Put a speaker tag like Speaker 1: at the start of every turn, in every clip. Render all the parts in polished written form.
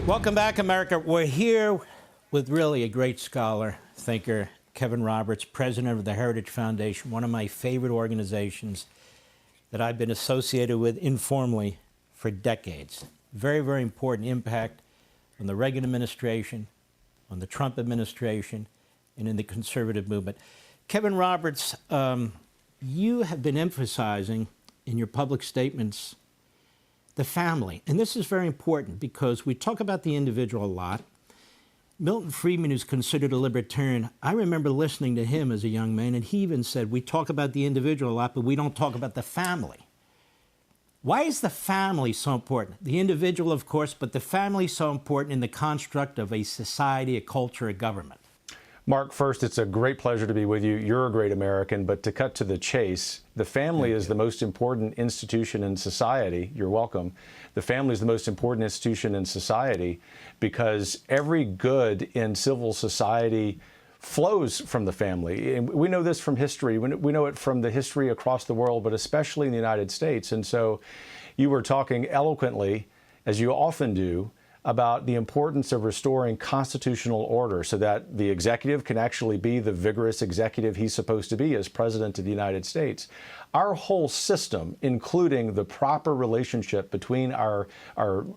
Speaker 1: Welcome back, America. We're here with really a great scholar, thinker, Kevin Roberts, president of the Heritage Foundation, one of my favorite organizations that I've been associated with informally for decades. Very, very important impact on the Reagan administration, on the Trump administration, and in the conservative movement. Kevin Roberts, you have been emphasizing in your public statements the family. And this is very important because we talk about the individual a lot. Milton Friedman, who's considered a libertarian, I remember listening to him as a young man, and he even said, we talk about the individual a lot, but we don't talk about the family. Why is the family so important? The individual, of course, but the family so important in the construct of a society, a culture, a government?
Speaker 2: Mark, first, it's a great pleasure to be with you. You're a great American, but to cut to the chase, the family is the most important institution in society. You're welcome. The family is the most important institution in society because every good in civil society flows from the family. And we know this from history. We know it from the history across the world, but especially in the United States. And so you were talking eloquently, as you often do, about the importance of restoring constitutional order so that the executive can actually be the vigorous executive he's supposed to be as president of the United States. Our whole system, including the proper relationship between our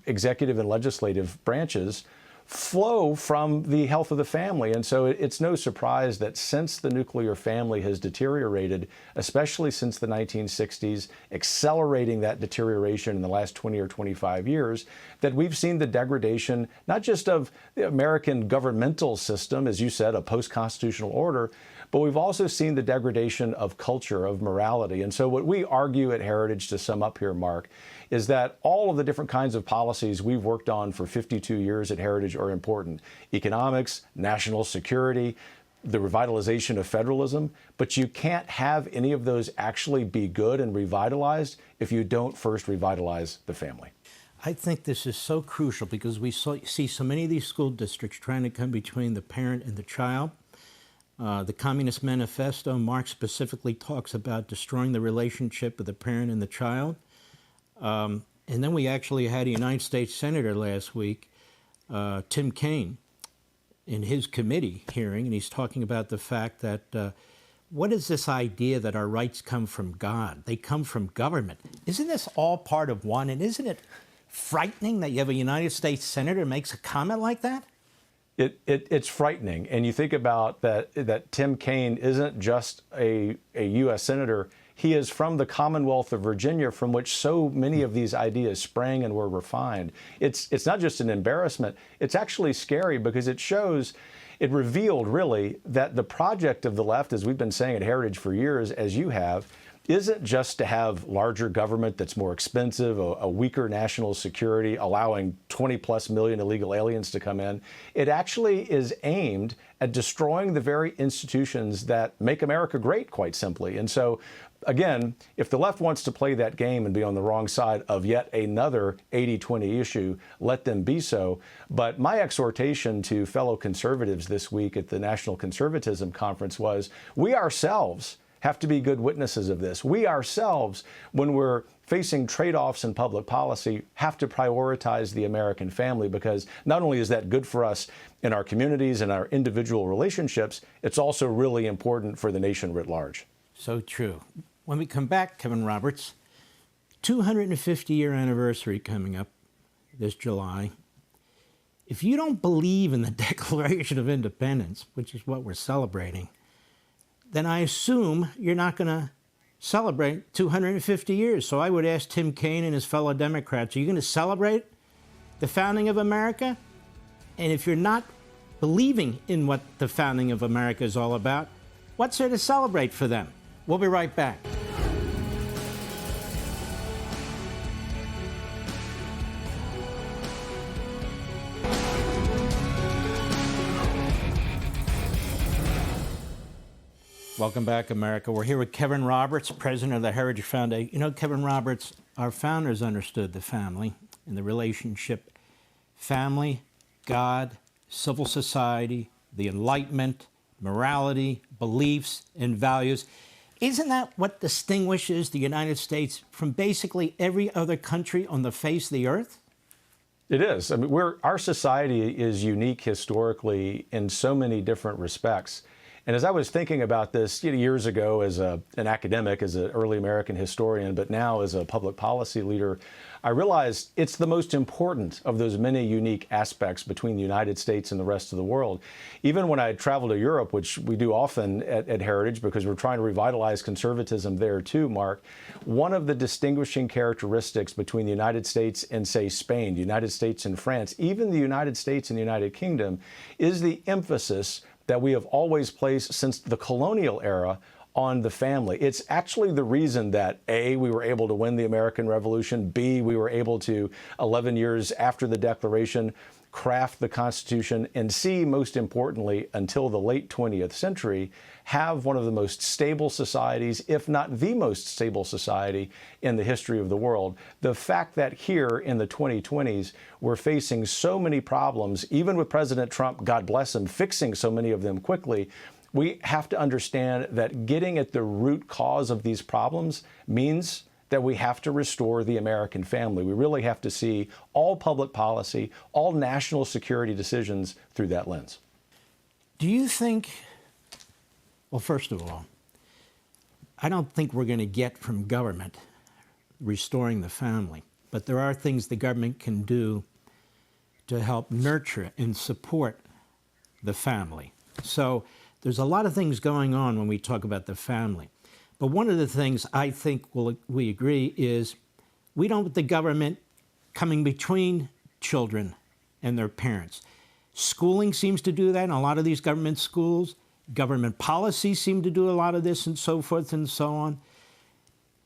Speaker 2: executive and legislative branches, flow from the health of the family. And so it's no surprise that since the nuclear family has deteriorated, especially since the 1960s, accelerating that deterioration in the last 20 or 25 years, that we've seen the degradation, not just of the American governmental system, as you said, a post-constitutional order, but we've also seen the degradation of culture, of morality. And so what we argue at Heritage, to sum up here, Mark, is that all of the different kinds of policies we've worked on for 52 years at Heritage are important. Economics, national security, the revitalization of federalism, but you can't have any of those actually be good and revitalized if you don't first revitalize the family.
Speaker 1: I think this is so crucial because we see so many of these school districts trying to come between the parent and the child. The Communist Manifesto, Marx specifically talks about destroying the relationship of the parent and the child. And then we actually had a United States Senator last week, Tim Kaine, in his committee hearing, and he's talking about the fact that what is this idea that our rights come from God? They come from government. Isn't this all part of one? And isn't it frightening that you have a United States Senator makes a comment like that?
Speaker 2: It's frightening. And you think about that Tim Kaine isn't just a U.S. Senator. He is from the Commonwealth of Virginia, from which so many of these ideas sprang and were refined. It's not just an embarrassment. It's actually scary because it revealed really that the project of the left, as we've been saying at Heritage for years, as you have, isn't just to have larger government that's more expensive, a weaker national security, allowing 20+ million illegal aliens to come in. It actually is aimed at destroying the very institutions that make America great, quite simply. And so, again, if the left wants to play that game and be on the wrong side of yet another 80-20 issue, let them be so. But my exhortation to fellow conservatives this week at the National Conservatism Conference was, we ourselves have to be good witnesses of this. We ourselves, when we're facing trade-offs in public policy, have to prioritize the American family, because not only is that good for us in our communities and our individual relationships, it's also really important for the nation writ large.
Speaker 1: So true. When we come back, Kevin Roberts, 250-year anniversary coming up this July. If you don't believe in the Declaration of Independence, which is what we're celebrating, then I assume you're not going to celebrate 250 years. So I would ask Tim Kaine and his fellow Democrats, are you going to celebrate the founding of America? And if you're not believing in what the founding of America is all about, what's there to celebrate for them? We'll be right back. Welcome back, America. We're here with Kevin Roberts, president of the Heritage Foundation. You know, Kevin Roberts, our founders understood the family and the relationship, family, God, civil society, the Enlightenment, morality, beliefs, and values. Isn't that what distinguishes the United States from basically every other country on the face of the earth?
Speaker 2: It is. I mean, our society is unique historically in so many different respects. And as I was thinking about this years ago as an academic, as an early American historian, but now as a public policy leader, I realized it's the most important of those many unique aspects between the United States and the rest of the world. Even when I travel to Europe, which we do often at Heritage because we're trying to revitalize conservatism there too, Mark, one of the distinguishing characteristics between the United States and, say, Spain, the United States and France, even the United States and the United Kingdom, is the emphasis that we have always placed since the colonial era on the family. It's actually the reason that A, we were able to win the American Revolution, B, we were able to, 11 years after the Declaration, craft the Constitution, and C, most importantly, until the late 20th century, have one of the most stable societies, if not the most stable society in the history of the world. The fact that here in the 2020s, we're facing so many problems, even with President Trump, God bless him, fixing so many of them quickly, we have to understand that getting at the root cause of these problems means that we have to restore the American family. We really have to see all public policy, all national security decisions through that lens.
Speaker 1: Do you think, well, first of all, I don't think we're going to get from government restoring the family, but there are things the government can do to help nurture and support the family. So there's a lot of things going on when we talk about the family. But one of the things I think we agree is we don't want the government coming between children and their parents. Schooling seems to do that in a lot of these government schools. Government policies seem to do a lot of this and so forth and so on.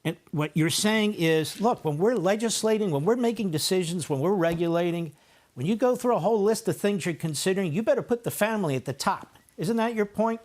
Speaker 1: And what you're saying is, look, when we're legislating, when we're making decisions, when we're regulating, when you go through a whole list of things you're considering, you better put the family at the top. Isn't that your point?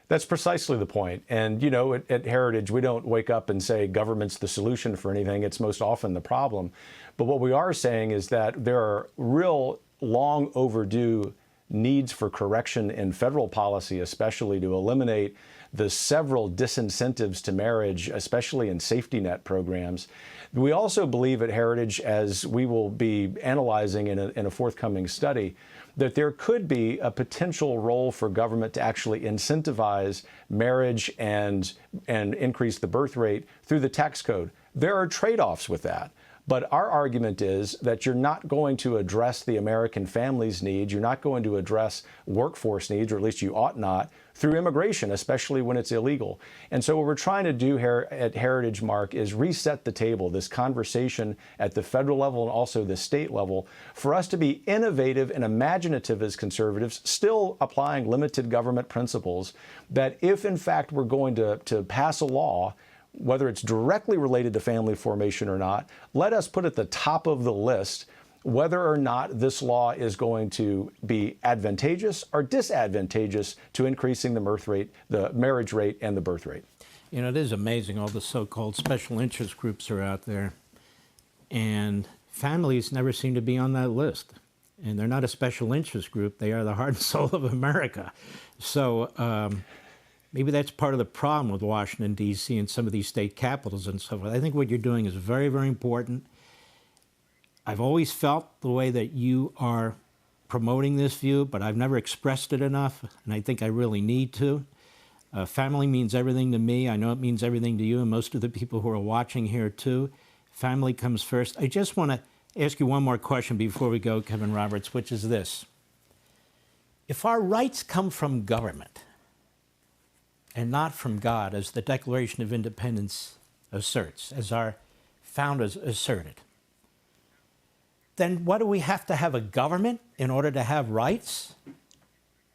Speaker 2: That's precisely the point. And, you know, at Heritage, we don't wake up and say government's the solution for anything. It's most often the problem. But what we are saying is that there are real long overdue needs for correction in federal policy, especially to eliminate the several disincentives to marriage, especially in safety net programs. We also believe at Heritage, as we will be analyzing in a forthcoming study, that there could be a potential role for government to actually incentivize marriage and increase the birth rate through the tax code. There are trade-offs with that. But our argument is that you're not going to address the American family's needs. You're not going to address workforce needs, or at least you ought not, through immigration, especially when it's illegal. And so what we're trying to do here at Heritage, Mark, is reset the table, this conversation at the federal level and also the state level, for us to be innovative and imaginative as conservatives, still applying limited government principles, that if in fact we're going to pass a law, whether it's directly related to family formation or not, let us put at the top of the list whether or not this law is going to be advantageous or disadvantageous to increasing the marriage rate and the birth rate.
Speaker 1: You know, it is amazing all the so-called special interest groups are out there, and families never seem to be on that list. And they're not a special interest group. They are the heart and soul of America. So maybe that's part of the problem with Washington, D.C. and some of these state capitals and so forth. I think what you're doing is very, very important. I've always felt the way that you are promoting this view, but I've never expressed it enough, and I think I really need to. Family means everything to me. I know it means everything to you and most of the people who are watching here too. Family comes first. I just want to ask you one more question before we go, Kevin Roberts, which is this. If our rights come from government and not from God, as the Declaration of Independence asserts, as our founders asserted, then what do we have to have a government in order to have rights?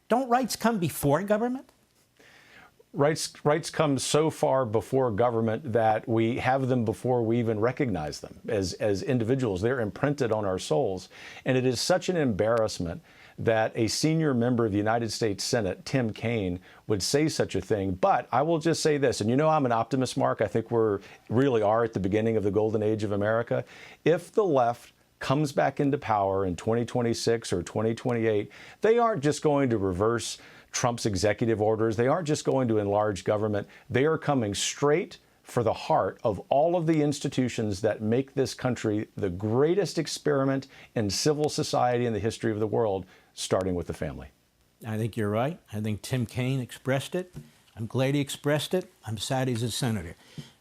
Speaker 1: Don't rights come before government?
Speaker 2: Rights come so far before government that we have them before we even recognize them as individuals. They're imprinted on our souls. And it is such an embarrassment that a senior member of the United States Senate, Tim Kaine, would say such a thing. But I will just say this, and you know I'm an optimist, Mark. I think we really are at the beginning of the golden age of America. If the left comes back into power in 2026 or 2028, they aren't just going to reverse Trump's executive orders. They aren't just going to enlarge government. They are coming straight for the heart of all of the institutions that make this country the greatest experiment in civil society in the history of the world, starting with the family.
Speaker 1: I think you're right. I think Tim Kaine expressed it. I'm glad he expressed it. I'm sad he's a senator.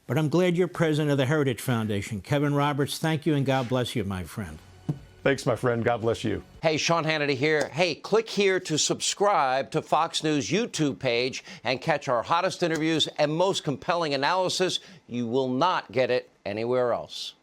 Speaker 1: But I'm glad you're president of the Heritage Foundation. Kevin Roberts, thank you, and God bless you, my friend.
Speaker 2: Thanks, my friend. God bless you.
Speaker 3: Hey, Sean Hannity here. Hey, click here to subscribe to Fox News YouTube page and catch our hottest interviews and most compelling analysis. You will not get it anywhere else.